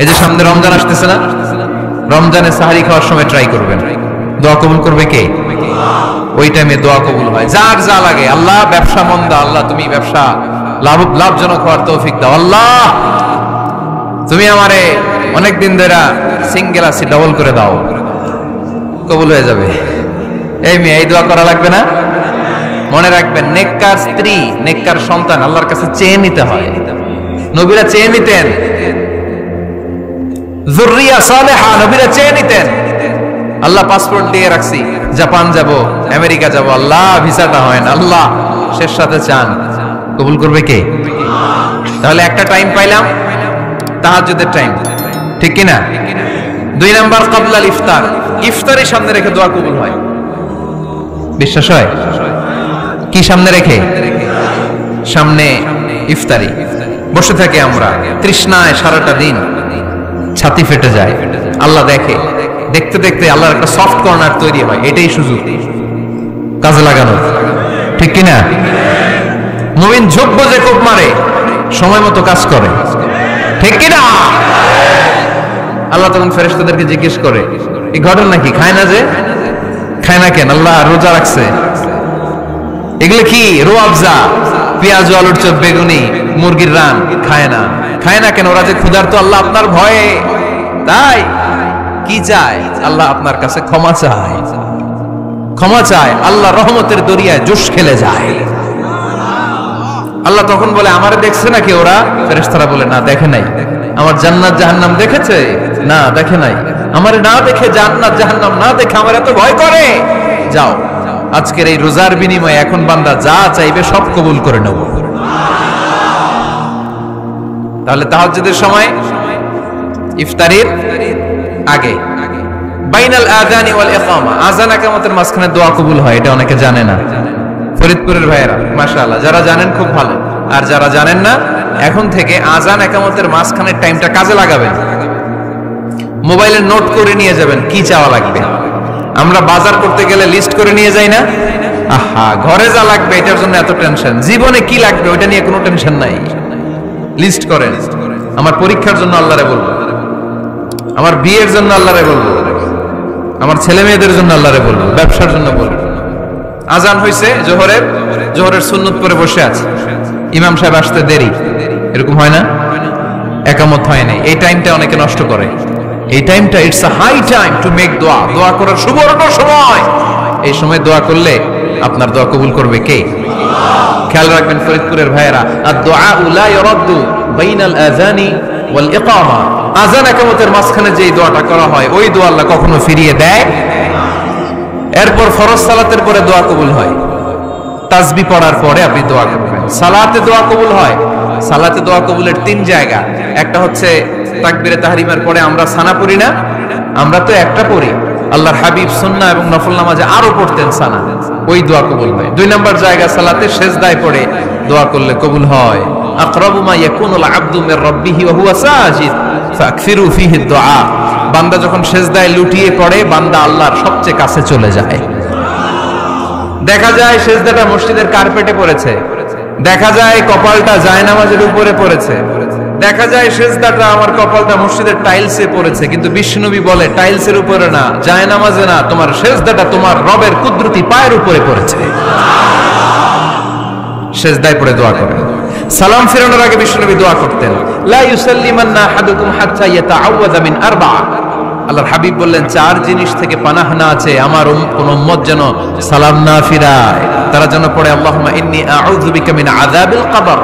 এই যে সামনে রমজান আসতেছে না, রমজানে সাহারি খাওয়ার সময় ট্রাই করবেন, দোয়া কবুল করবে কে? ওই টাইমে দোয়া কবুল হয়। যার যা লাগে, আল্লাহ ব্যবসা মন্দা, আল্লাহ তুমি ব্যবসা লাভজনক হওয়ার তৌফিক দাও, আল্লাহ তুমি আমারে অনেকদিন ধরে সিঙ্গেল আছি ডবল করে দাও, কবুল হয়ে যাবে। এই মেয়ে, এই দোয়া করা লাগবে না? মনে রাখবেন, নেককার স্ত্রী, নেককার সন্তান আল্লাহর কাছে চেয়ে নিতে হয়। নবীরা চেয়ে নিতেন, যুররিয়া সালেহা নবীরা চেয়ে নিতেন। আল্লাহ পাসপোর্ট দিয়ে রাখছি, জাপান যাব, আমেরিকা যাব, আল্লাহ ভিসাটা হয় না, আল্লাহ শেষ সাথে চান, কবুল করবে কে? তাহলে একটা টাইম পাইলাম, তাহাজ্জুদের টাইম, ঠিক কিনা? 2 নাম্বার ক্বাবলাল ইফতার, ইফতারের সামনে রেখে দোয়া কবুল হয়। বিশ্বাস হয়? কি সামনে রেখে? সামনে ইফতারি। বসে থাকি আমরা তৃষ্ণায় সারাটা দিন, ছাতি ফেটে যায়, আল্লাহ দেখে, দেখতে দেখতে আল্লাহর একটা সফট কর্নার তৈরি হয়। এটাই সুযোগ কাজে লাগানো, ঠিক কিনা? মুমিন যোগ্য যে কোপ মারে, সময় মতো কাজ করে, ঠিক কিনা? আল্লাহ তখন ফেরেশতাদেরকে জিজ্ঞেস করে, এই ঘটনা কি? খায় না যে? খায় না কেন? আল্লাহ রোজা রাখছে, এগুলো কি? রোয়াবজা, পেঁয়াজ, আলুর চপ, বেগুনি, মুরগির রান, খায় না। খায় না কেন? ওরা যে ক্ষুধার্ত, আল্লাহ আপনার ভয়ে। তাই কি চায়? আল্লাহ আপনার কাছে ক্ষমা চায়, ক্ষমা চায়। আল্লাহ রহমতের দরিয়ায় জোশ খেলে যায়। আল্লাহ তখন বলে, আমারে দেখছে নাকি ওরা? ফেরেশতারা বলে, না দেখে নাই। আমার জান্নাত জাহান্নাম দেখেছে? না দেখে নাই। আমারে না দেখে, জান্নাত জাহান্নাম না দেখে আমার এত ভয় করে? যাও, আজকের এই রোজার বিনিময়ে এখন বান্দা যা চাইবে সব কবুল করে নেব। তাহলে তাহাজ্জুদের সময়, ইফতারির আগে, বাইনাল আযানি ওয়াল ইকামা, আযান ইকামতের মাঝখানে দোয়া কবুল হয়। এটা অনেকে জানে না। ফরিদপুরের ভাইয়েরা মাশাআল্লাহ, যারা জানেন খুব ভালো, আর যারা জানেন না, এখন থেকে আযান ইকামতের মাঝখানের টাইমটা কাজে লাগাবেন। মোবাইলে নোট করে নিয়ে যাবেন কি চাওয়া লাগবে। আমরা বাজার করতে গেলে লিস্ট করে নিয়ে যাই না? আহা, ঘরে যা লাগবে এটার জন্য এত টেনশন, জীবনে কি লাগবে ওটা নিয়ে কোনো টেনশন নাই। লিস্ট করেন। আমার পরীক্ষার জন্য আল্লাহরে বলবো, আমার বিয়ের জন্য আল্লাহরে বলবো, আমার ছেলে মেয়েদের জন্য আল্লাহরে বলবো, ব্যবসার জন্য বলবো। আজান হইছে জোহরের সুন্নত পরে বসে আছে, ইমাম সাহেব আসতে দেরি, এরকম হয় না? একামত হয় নাই, এই টাইমটা অনেকে নষ্ট করে। এই টাইমটা it's a high time to make দোয়া, দোয়া করার সুবর্ণ সময়। এই সময় দোয়া করলে আপনার দোয়া কবুল করবে কে? খেয়াল রাখবেন ফরিদপুরের ভাইয়েরা, আদ-দুআ লা ইরাদ্দু বাইনাল আযানি ওয়াল ইকামা, আযান ইকামতের মাঝখানে যে দোয়াটা করা হয় ওই দোয়া আল্লাহ কখনো ফিরিয়ে দেয়। এরপর ফরজ সালাতের পরে দোয়া কবুল হয়, তাসবিহ পড়ার পরে আপনি দোয়া করবেন। সালাতে দোয়া কবুল হয়, সালাতে দোয়া কবুলের 3 জায়গা। একটা হচ্ছে তাকবীরে তাহরিমের পরে আমরা সানা পড়ি না, আমরা তো একটা পড়ি, আল্লাহর হাবিব সুন্নাহ এবং নফল নামাজে আরো পড়তেন সানা, ওই দোয়া কবুল হয়। 2 নম্বর জায়গা সালাতে সেজদায় পড়ে দোয়া করলে কবুল হয়। আকরাবু মা ইয়াকুনুল আবদু মির রাব্বিহি ওয়া হুয়া সাজিদ ফাকসিরু ফীহি দুআ, বান্দা যখন সেজদায় লুটিয়ে পড়ে বান্দা আল্লাহর সবচেয়ে কাছে চলে যায়। দেখা যায় সেজদাটা মসজিদের কার্পেটে পড়েছে, দেখা যায় কপালটা জায়নামাজের উপরে পড়েছে, দেখা যায় সেজদাটা আমার কপালটা মসজিদের টাইলসে পড়েছে, কিন্তু বিশ্বনবী বলে টাইলসের উপরে না, জায়নামাজে না, তোমার সেজদাটা তোমার রবের কুদরতি পায়ের উপরে পড়েছে। সেজদায় পড়ে দোয়া করেন। সালাম ফেরানোর আগে বিশ্বনবী দোয়া করতেন, লা ইউসাল্লিমান্না আহাদুকুম হাত্তা ইয়াতাআওয়াযা মিন আরবা। আল্লাহর হাবিব বললেন 4 জিনিস থেকে পানাহ না আছে আমার কোন উম্মত যেন সালাম না ফিরায়। তারা যেন পড়ে, আল্লাহুম্মা ইন্নী আউযু বিকা মিন আযাবিল কবর,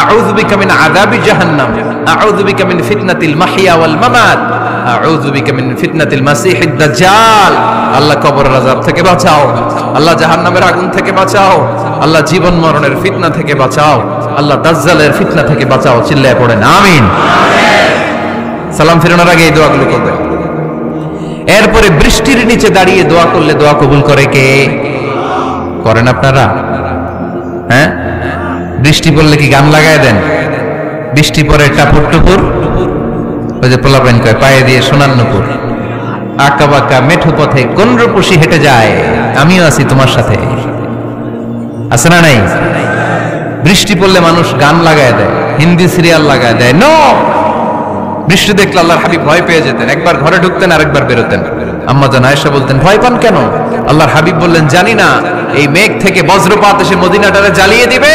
আউযু বিকা মিন আযাবি জাহান্নাম, আউযু বিকা মিন ফিতনাতিল মাহইয়া ওয়াল মামাত, আউযু বিকা মিন ফিতনাতিল মাসিহিদ দাজ্জাল। আল্লাহ কবরের আযাব থেকে বাঁচাও, আল্লাহ জাহান্নামের আগুন থেকে বাঁচাও, আল্লাহ জীবন মরণের ফিতনা থেকে বাঁচাও, আল্লাহ দাজ্জালের ফিতনা থেকে বাঁচাও। চিল্লায়ে পড়েন আমিন। সালাম ফেরানোর আগে এই দোয়াগুলো করবেন। এরপরে বৃষ্টির নিচে দাঁড়িয়ে দোয়া করলে দোয়া কবুল করে কে? করেন আপনারা? হ্যাঁ, বৃষ্টি পড়লে কি গান লাগায় দেন? বৃষ্টি পরে টাপুর টুপুর, ওই যে পোলাপাইন কয় পায়ে দিয়ে সোনার নুপুর, আঁকা বাঁকা মেঠো পথে কোন রূপসী হেঁটে যায়, আমিও আছি তোমার সাথে, আছে না নাই? বৃষ্টি পড়লে মানুষ গান লাগায় দেয়, হিন্দি সিরিয়াল লাগায় দেয়। নো, বৃষ্টি দেখলে আল্লাহর হাবিব ভয় পেয়ে যেতেন, একবার ঘরে ঢুকতেন আর একবার বেরোতেন। আম্মা জান আয়েশা বলতেন, ভয় পান কেন? আল্লাহর হাবিব বললেন, জানি না এই মেঘ থেকে বজ্রপাত এসে মদিনাটারে জ্বালিয়ে দিবে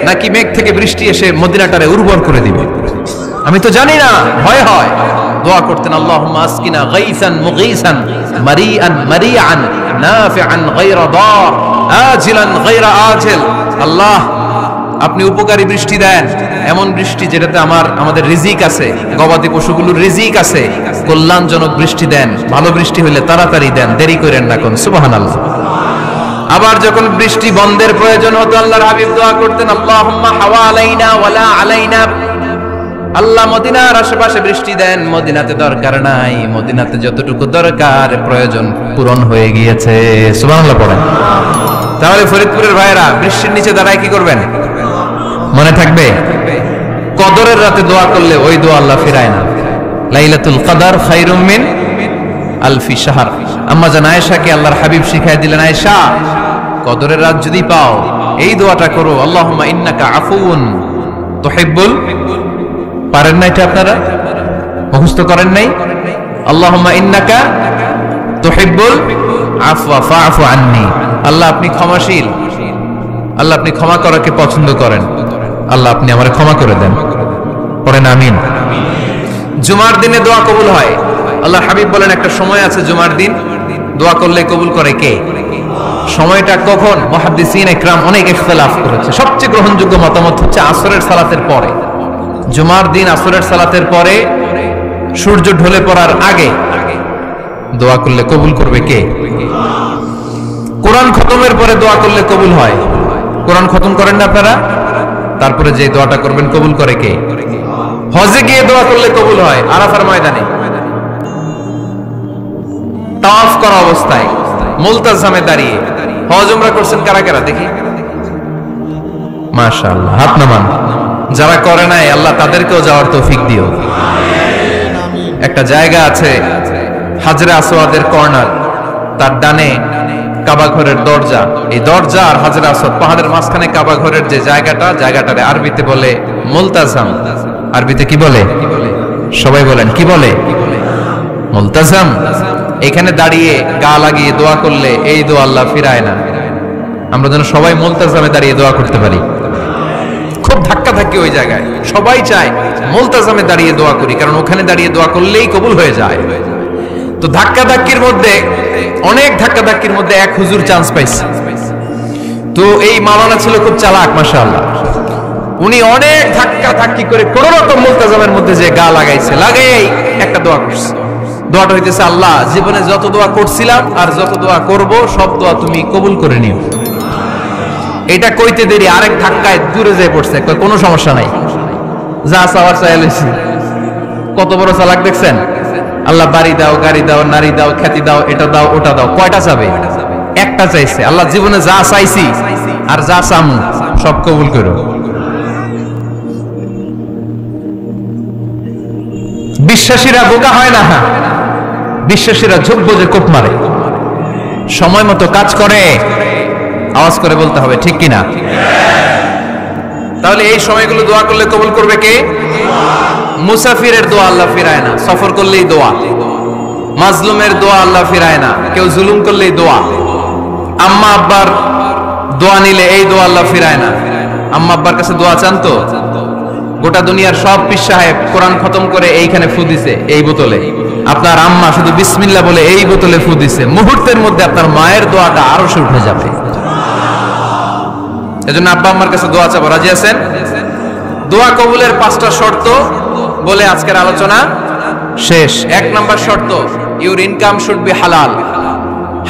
নাকি মেঘ থেকে বৃষ্টি এসে মদিনাটারে উর্বর করে দিবে, আমি তো জানি না, ভয় হয়। দোয়া করতেন, আল্লাহুম্মা আসকিনা গাইসান মুগীসান মারিআন মারিআন নাফিআন গায়রা দার আজিলান গায়রা আজিল। আল্লাহ, আপনি উপকারী বৃষ্টি দেন, এমন বৃষ্টি যেটাতে আমাদের রিজিক আছে, গবাদি পশুগুলোর রিজিক আছে, কল্যাণজনক বৃষ্টি দেন, ভালো বৃষ্টি হইলে তাড়াতাড়ি দেন, দেরি করেন না কোন। সুবহানাল্লাহ। আবার যখন বৃষ্টি বন্ধের প্রয়োজন হতো আল্লাহর হাবিব দোয়া করতেন, আল্লাহুম্মা হাওয়া আলাইনা ওয়ালা আলাইনা। আল্লাহ মদিনার আশেপাশে বৃষ্টি দেন, মদিনাতে দরকার নাই, মদিনাতে যতটুকু দরকার প্রয়োজন পূরণ হয়ে গিয়েছে। সুবহানাল্লাহ পড়েন। তাহলে ফরিদপুরের ভাইরা বৃষ্টির নিচে দাঁড়ায় কি করবেন মনে থাকবে? কদরের রাতে দোয়া করলে ওই দোয়া আল্লাহ ফিরায় না। লাইলাতুল কদর খায়রুম মিন আলফি শাহর। আম্মা জান আয়েশাকে আল্লাহর হাবিব শিখায় দিলেন, আয়েশা, কদরের রাত যদি পাও এই দোয়াটা করো, আল্লাহুম্মা ইন্নাকা আফুউন তুহিব্বুল। পারেন না এটা? আপনারা মুখস্থ করেন নাই? আল্লাহুম্মা ইন্নাকা তুহিব্বুল আফওয়া ফাআফু আন্নি। আল্লাহ আপনি ক্ষমাশীল, আল্লাহ আপনি ক্ষমা করাকে পছন্দ করেন, আল্লাহ আপনি আমারে ক্ষমা করে দেন। পড়েন আমিন। জুমার দিনে দোয়া কবুল হয়। আল্লাহ হাবিব বলেন, একটা সময় আছে জুমার দিন দোয়া করলে কবুল করে কে? সময়টা কখন? মুহাদ্দিসিন ইকরাম অনেক ইখতিলাফ করেছে। সবচেয়ে গ্রহণযোগ্য মতামত হচ্ছে আসরের সালাতের পরে। জুমার দিন আসরের সালাতের পরে সূর্য ঢলে পড়ার আগে দোয়া করলে কবুল করবে কে? কোরআন খতমের পরে দোয়া করলে কবুল হয়। কোরআন খতম করেন না আপনারা? তারপরে যে দোয়াটা করবেন কবুল করে কে? হজে গিয়ে দোয়া করলে কবুল হয়। আরাফার ময়দানে তাওয়াফ করা অবস্থায় মুলতাজামে দাঁড়িয়ে। হজ উমরা করছেন কারা কারা দেখি? মাশাআল্লাহ, হাত নামান। যারা করে নাই আল্লাহ তাদেরকেও যাওয়ার তৌফিক দিও। একটা জায়গা আছে হাজরে আসওয়াদের কর্নার, তার ডানে কাবা ঘরের দরজা। এই দরজা আর হাজরে আসওয়াদ পাহাড়ের মাঝখানে কাবা ঘরের যে জায়গাটা, জায়গাটারে আরবিতে বলে মুলতাজাম। আরবিতে কি বলে? সবাই বলেন, কি বলে? মুলতাজাম। এখানে দাঁড়িয়ে গা লাগিয়ে দোয়া করলে এই দোয়া আল্লাহ ফিরায় না। আমরা যেন সবাই মুলতাজামে দাঁড়িয়ে দোয়া করতে পারি। খুব ধাক্কা ধাক্কি ওই জায়গায়, সবাই চায় মুলতাজামে দাঁড়িয়ে দোয়া করি, কারণ ওখানে দাঁড়িয়ে দোয়া করলেই কবুল হয়ে যায়। তো ধাক্কা ধাক্কির মধ্যে, অনেক ধাক্কা ধাক্কির মধ্যে এক হুজুর চান্স পাইছে। তো এই মাওলানা ছিল খুব চালাক, মাশাআল্লাহ। উনি অনেক ধাক্কা ধাক্কি করে কোন রকম মুলতাজামের মধ্যে যে গা লাগাইছে, লাগাই একটা দোয়া করছে। দোয়াটা হইতেছে, আল্লাহ জীবনে যত দোয়া করছিলাম আর যত দোয়া করব সব দোয়া তুমি কবুল করে নিও। এটা কইতে দেরি আরেক ধাক্কায় দূরে যেয়ে পড়ছে, কোনো সমস্যা নাই, যা চাওয়ার চাইয়া লইছি। কত বড় চালাক দেখছেন? আল্লাহ বাড়ি দাও, গাড়ি দাও, নারী দাও, খ্যাতি দাও, এটা দাও, ওটা দাও। কয়টা চাবে? একটা চাইছে। আল্লাহ জীবনে যা চাইছি আর যা চামু সব কবুল করো। বিশ্বাসীরা বোকা হয় না, বিশ্বাসীরা ঝোঁকবো যে কোপ মারে। সময় মতো কাজ করে, আওয়াজ করে বলতে হবে, ঠিক কিনা? তাহলে এই সময়গুলো দোয়া করলে কবুল করবে কে? মুসাফিরের দোয়া আল্লাহ ফিরায় না, সফর করলেই দোয়া। মাজলুমের দোয়া আল্লাহ ফিরায় না, কেউ জুলুম করলেই দোয়া। আম্মা আব্বার দোয়া নিলে এই দোয়া আল্লাহ ফিরায় না। আম্মা আব্বার কাছে দোয়া চান তো? গোটা দুনিয়ার সব পীর সাহেব কোরআন খতম করে এইখানে ফু দিছে এই বোতলে, আপনার আম্মা শুধু বিসমিল্লাহ বলে এই বোতলে ফু দিছে, মুহূর্তের মধ্যে আপনার মায়ের দোয়াটা আরো সে উঠে যাবে। এজন্য আব্বা আম্মার কাছে দোয়া চাবো, রাজি আছেন? দোয়া কবুলের 5টা শর্ত বলে আজকের আলোচনা শেষ। 1 নাম্বার শর্ত, ইউর ইনকাম শুড বি হালাল।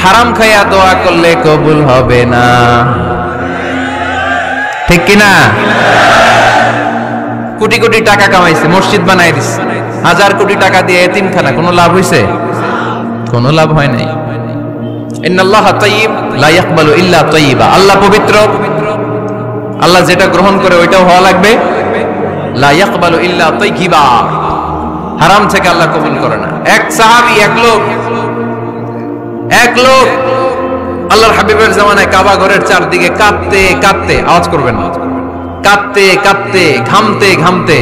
হারাম খাইয়া দোয়া করলে কবুল হবে না, ঠিক কিনা? কোটি কোটি টাকা কামাইছে, মসজিদ বানাই দিছে, 1000 কোটি টাকা দিয়ে এতিমখানা, কোনো লাভ হইছে? কোনো লাভ হয় নাই। ইন্নাল্লাহা তাইয়্যিব লা ইয়াকবালু ইল্লা তাইয়্যিবা। আল্লাহ পবিত্র, আল্লাহ যেটা গ্রহণ করে ওইটাও হওয়া লাগবে। লা ইয়াকবালু ইল্লা তাইয়্যিবা। হারাম থেকে আল্লাহ কবুল করে না। এক সাহাবী, এক লোক আল্লাহর হাবিবের জামানায় কাবা ঘরের চারদিকে কাঁদতে কাঁদতে, আওয়াজ করবেন না, কাঁদতে কাঁদতে, ঘামতে ঘামতে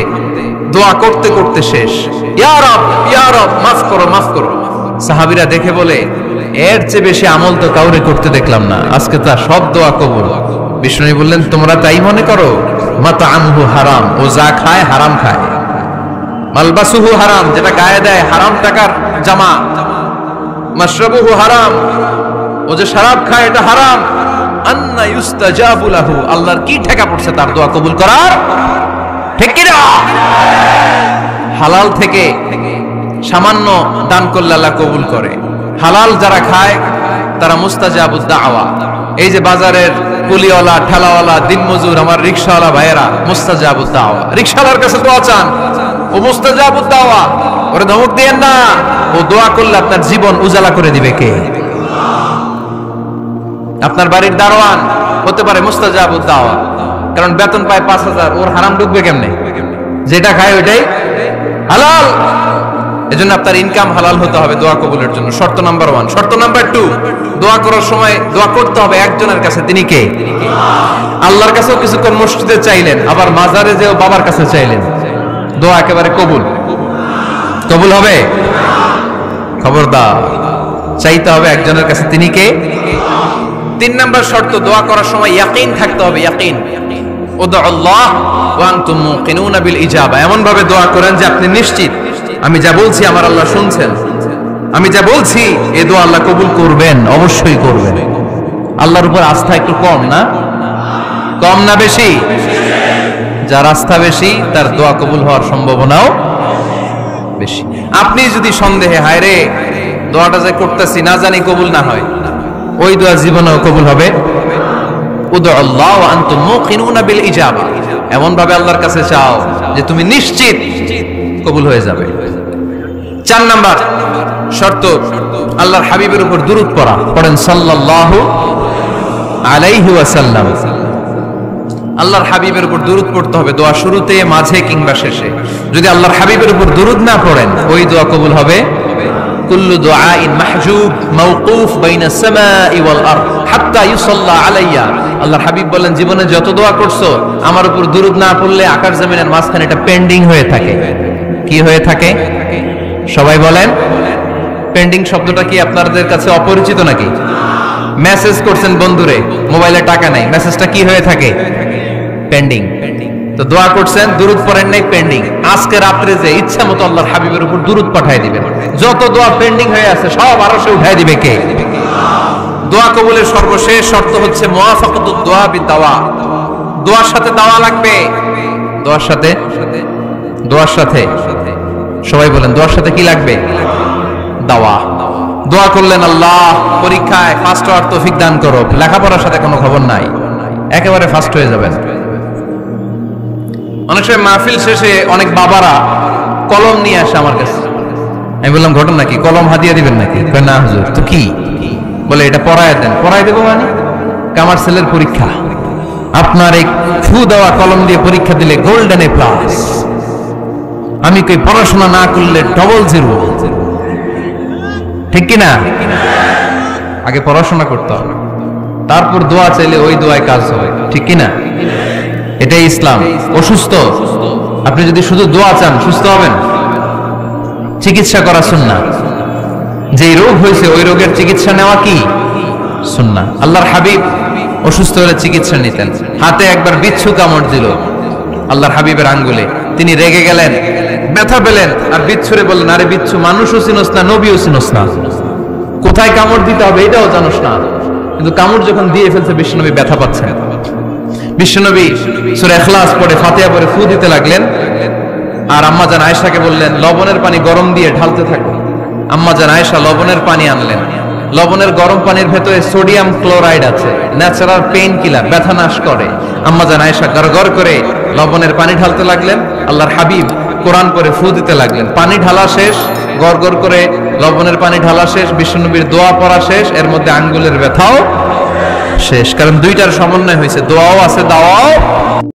দোয়া করতে করতে শেষ, ইয়া রব ইয়া রব, মাফ করো মাফ করো। সাহাবীরা দেখে বলে, এর চেয়ে বেশি আমল তো কাউরে করতে দেখলাম না, আজকে তার সব দোয়া কবুল। বিষ্ণু বললেন, তোমরা তাই মনে করো? মাতআমহু হারাম, ও যা খায় হারাম খায়। মালবাসুহু হারাম, যেটা গায়ে দেয় হারাম টাকার জামা। মাশরাবুহু হারাম, ও যে শরাব খায় এটা হারাম। আন্না ইউস্তাজাবু লাহু, আল্লাহর কি ঠেকা পড়ছে তার দোয়া কবুল করার? ঠিক কি না? হালাল থেকে সামান্য দান করলে আল্লাহ কবুল করে। হালাল যারা খায় তারা মুস্তাজাবুদ দাওয়া। এই যে বাজারের কুলিওয়ালা, ঠেলাওয়ালা, দিনমজুর, আমার রিকশাওয়ালা ভাইয়েরা, মুস্তাজাবুদ দাওয়া। রিকশাওয়ালার কাছে দোয়া চান, ও মুস্তাজাবুদ দাওয়া। ওরে ধমক দিয়েন না, ও দোয়া করলে আপনার জীবন উজালা করে দিবে কে? আপনার বাড়ির দারোয়ান হতে পারে মুস্তাজাবুদ দাওয়া, কারণ বেতন পায় 5,000, ওর হারাম ঢুকবে কেমনে? যেটা খায় ওইটাই হালাল। এজন্য আপনার ইনকাম হালাল হতে হবে দোয়া কবুলের জন্য। শর্ত নাম্বার 1। শর্ত নাম্বার 2, দোয়া করার সময় দোয়া করতে হবে একজনের কাছে। তিনি কে? আল্লাহর কাছেও কিছুক্ষণ মসজিদে চাইলেন, আবার মাজারে যেও বাবার কাছে চাইলেন, দোয়া একেবারে কবুল। কবুল হবে? খবরদার, চাইতে হবে একজনের কাছে। তিনি কে? 3 নাম্বার শর্ত, দোয়া করার সময় ইয়াকিন থাকতে হবে। ইয়াকিন, উদউ আল্লাহ ওয়া আনতুম মুকিনুনা বিল ইজাবা। এমন ভাবে দোয়া করেন যে আপনি নিশ্চিত আমি যা বলছি আমার আল্লাহ শুনছেন, আমি যা বলছি এই দোয়া আল্লাহ কবুল করবেন, অবশ্যই করবেন। আল্লাহর উপর আস্থা একটু কম না? কম না বেশি? যার আস্থা বেশি তার দোয়া কবুল হওয়ার সম্ভাবনাও বেশি। আপনি যদি সন্দেহে, হায় রে দোয়াটা যে করতেছি না জানি কবুল না হয়, ওই দোয়া জীবনেও কবুল হবে। উদউ আল্লাহ ওয়া আনতুম মুকিনুনা বিল ইজাবা, এমন ভাবে আল্লাহর কাছে চাও যে তুমি নিশ্চিত কবুল হয়ে যাবে। 4 নাম্বার শর্ত, আল্লাহর হাবিবের উপর দুরূদ পড়া। পড়েন সাল্লাল্লাহু আলাইহি ওয়াসাল্লাম। আল্লাহর হাবিবের উপর দুরূদ পড়তে হবে দোয়া শুরুতে, মাঝে কিংবা শেষে। যদি আল্লাহর হাবিবের উপর দুরূদ না পড়েন, ওই দোয়া কবুল হবে। কুল্লু দুআইন মাহজুব মাওকুফ বাইনা সামাই ওয়াল আরদ হাত্তা ইউসাল্লা আলাইয়া। আল্লাহর হাবিব বলেন, জীবনে যত দোয়া করছো আমার উপর দুরূদ না পড়লে আকাশ জমিনের মাঝখানে এটা পেন্ডিং হয়ে থাকে। কি হয়ে থাকে? সবাই বলেন। পেন্ডিং শব্দটা কি আপনাদের কাছে অপরিচিত নাকি? মেসেজ করছেন বন্ধুরে, মোবাইলে টাকা নাই, মেসেজটা কি হয়ে থাকে? পেন্ডিং। তো দোয়া করছেন, দুরূদ পড়েন নাই, পেন্ডিং। আজকে রাত্রে যে ইচ্ছা মতো আল্লাহর হাবিবের উপর দুরূদ পাঠিয়ে দিবেন। যত দোয়া পেন্ডিং হয়ে আছে সব আরশে উঠায় দিবে কে? দোয়া কবুলের সর্বশেষ শর্ত হচ্ছে মুওয়াফাকাতুদ দোয়া বিদাওয়া। দোয়ার সাথে দাওয়া লাগবে। দোয়ার সাথে, দোয়ার সাথে, সবাই বলেন, দোয়ার সাথে কি লাগবে? দাওয়া। দোয়া করলেন, আল্লাহ পরীক্ষায় ফার্স্ট হওয়ার তৌফিক দান করো। লেখাপড়ার সাথে কোনো খবর নাই, একেবারে ফার্স্ট হয়ে যাবেন। অনেক সময় মাহফিল শেষে অনেক বাবারা কলম নিয়ে আসে আমার কাছে। আমি বললাম, ঘটনা কি? কলম হাদিয়া দিবেন নাকি? না হুজুর। তো কি? বলে, এটা পড়ায় দেন। পড়ায় দেবো মানে? আমার ছেলের পরীক্ষা, আপনার এই ফু দেওয়া কলম দিয়ে পরীক্ষা দিলে গোল্ডেন এ প্লাস। আমি কই, পড়াশোনা না করলে ডবল জিরো। ঠিক কিনা? আগে পড়াশোনা করতে হবে, তারপর দোয়া চাইলে ওই দোয়ায় কাজ হবে। ঠিক কিনা? এটাই ইসলাম। অসুস্থ, আপনি যদি শুধু দোয়া চান সুস্থ হবেন? চিকিৎসা করা সুন্নাহ। যে রোগ হয়েছে ওই রোগের চিকিৎসা নেওয়া কি সুন্নাহ। আল্লাহর হাবিব অসুস্থ হলে চিকিৎসা নিতেন। হাতে একবার বিচ্ছু কামড় দিল আল্লাহর হাবিবের আঙ্গুলে, তিনি রেগে গেলেন, ব্যথা পেলেন, আর বিচ্ছুরে বললেন, আরে বিচ্ছু, মানুষও চিনোস না, নবীও চিনোস না, কোথায় কামড় দিতে হবে এটাও জানোস না। কিন্তু কামড় যখন দিয়ে ফেলছে, বিশ্বনবী ব্যথা পাচ্ছেন। বিশ্বনবী সূরা ইখলাস পড়ে, ফাতিহা পড়ে ফু দিতে লাগলেন। আর আম্মা জান আয়েশাকে বললেন, লবণের পানি গরম দিয়ে ঢালতে থাকো। আম্মা জান আয়েশা লবণের পানি আনলেন। লবণের গরম পানির ভেতরে সোডিয়াম ক্লোরাইড আছে, ন্যাচারাল পেইন কিলার, ব্যথা নাশ করে। আম্মা জান আয়েশা গড়গড় করে লবণের পানি ঢালতে লাগলেন। আল্লাহর হাবিব কোরআন পড়ে ফু দিতে লাগলেন। পানি ঢালা শেষ, গড়গড় করে লবণের পানি ঢালা শেষ, বিশ্বনবীর দোয়া পড়া শেষ, এর মধ্যে আঙ্গুলের ব্যথাও শেষ। কারণ দুইটার সমন্বয় হয়েছে, দোয়াও আছে, দাওয়াও